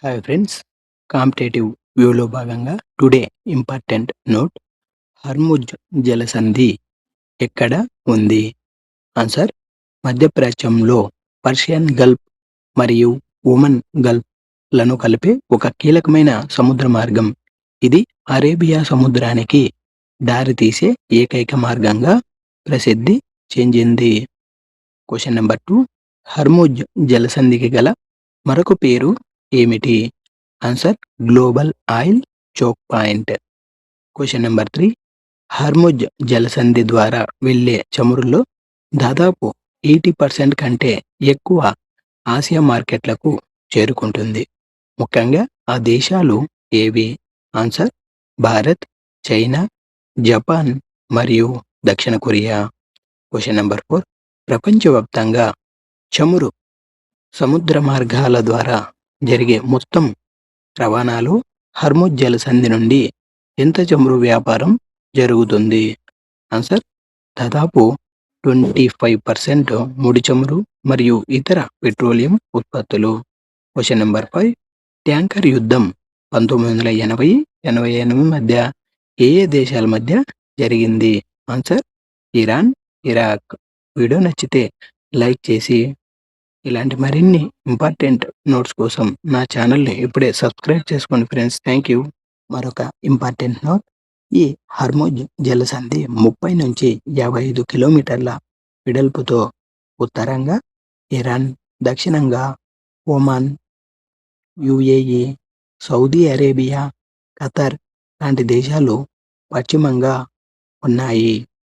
Hi friends, competitive వ్యూలో భాగంగా today important note: Hormuz జలసంధి ఎక్కడ ఉంది? ఆన్సర్: మధ్యప్రాచ్యంలో పర్షియన్ గల్ఫ్ మరియు ఒమన్ గల్ఫ్ లను కలిపే ఒక కీలకమైన సముద్ర మార్గం. ఇది అరేబియా సముద్రానికి దారితీసే ఏకైక మార్గంగా ప్రసిద్ధి చెందింది. క్వశ్చన్ నెంబర్ 2: హర్ముజ్ జలసంధికి గల మరొక పేరు ఏమిటి? Answer: global oil choke point. Question number 3: Hormuz జలసంధి ద్వారా వెళ్ళే చమురులో దాదాపు 80% కంటే ఎక్కువ ఆసియా మార్కెట్లకు చేరుకుంటుంది. ముఖ్యంగా ఆ దేశాలు ఏవి? ఆన్సర్: భారత్, చైనా, జపాన్ మరియు దక్షిణ కొరియా. క్వశ్చన్ నెంబర్ 4: ప్రపంచవ్యాప్తంగా చమురు సముద్ర మార్గాల ద్వారా జరిగే మొత్తం రవాణాలో హర్ముజ్ జలసంధి నుండి ఎంత చమురు వ్యాపారం జరుగుతుంది? ఆన్సర్: దాదాపు 25% ముడి చమురు మరియు ఇతర పెట్రోలియం ఉత్పత్తులు. క్వశ్చన్ నెంబర్ 5: ట్యాంకర్ యుద్ధం 1980-88 మధ్య ఏ ఏ దేశాల మధ్య జరిగింది? Answer: Iran, Iraq. వీడియో నచ్చితే లైక్ చేసి ఇలాంటి మరిన్ని ఇంపార్టెంట్ నోట్స్ కోసం నా ఛానల్ని ఇప్పుడే సబ్స్క్రైబ్ చేసుకోండి ఫ్రెండ్స్. Thank you. మరొక ఇంపార్టెంట్ నోట్: ఈ హర్ముజ్ జలసంధి 30 నుంచి 55 కిలోమీటర్ల వెడల్పుతో ఉత్తరంగా ఇరాన్, దక్షిణంగా Oman, UAE, Saudi Arabia, Qatar లాంటి దేశాలు పశ్చిమంగా ఉన్నాయి.